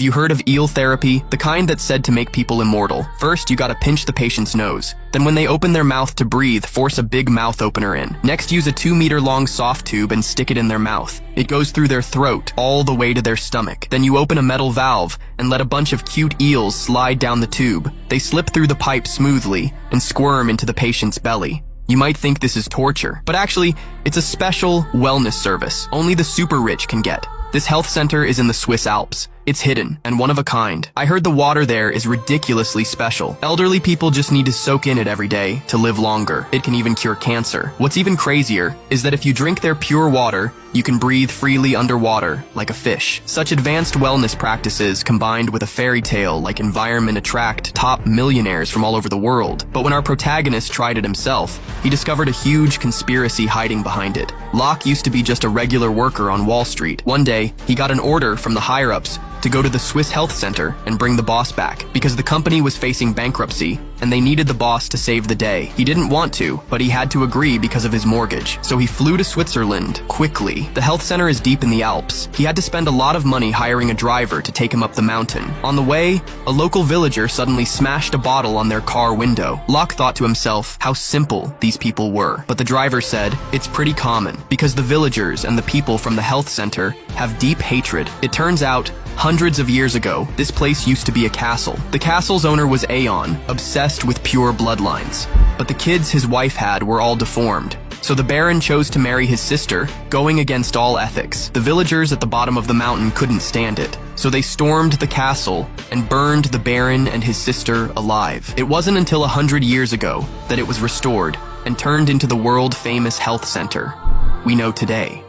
Have you heard of eel therapy? The kind that's said to make people immortal. First, you gotta pinch the patient's nose. Then when they open their mouth to breathe, force a big mouth opener in. Next, use a 2-meter-long soft tube and stick it in their mouth. It goes through their throat, all the way to their stomach. Then you open a metal valve and let a bunch of cute eels slide down the tube. They slip through the pipe smoothly and squirm into the patient's belly. You might think this is torture, but actually, it's a special wellness service only the super rich can get. This health center is in the Swiss Alps. It's hidden and one of a kind. I heard the water there is ridiculously special. Elderly people just need to soak in it every day to live longer. It can even cure cancer. What's even crazier is that if you drink their pure water, you can breathe freely underwater like a fish. Such advanced wellness practices combined with a fairy tale like environment attract top millionaires from all over the world. But when our protagonist tried it himself, he discovered a huge conspiracy hiding behind it. Locke used to be just a regular worker on Wall Street. One day, he got an order from the higher-ups to go to the Swiss Health Center and bring the boss back because the company was facing bankruptcy and they needed the boss to save the day. He didn't want to, but he had to agree because of his mortgage. So he flew to Switzerland quickly. The health center is deep in the Alps. He had to spend a lot of money hiring a driver to take him up the mountain. On the way, a local villager suddenly smashed a bottle on their car window. Locke thought to himself how simple these people were. But the driver said, it's pretty common because the villagers and the people from the health center have deep hatred. It turns out, hundreds of years ago, this place used to be a castle. The castle's owner was Aeon, obsessed with pure bloodlines. But the kids his wife had were all deformed. So the Baron chose to marry his sister, going against all ethics. The villagers at the bottom of the mountain couldn't stand it. So they stormed the castle and burned the Baron and his sister alive. It wasn't until 100 years ago that it was restored and turned into the world-famous health center we know today.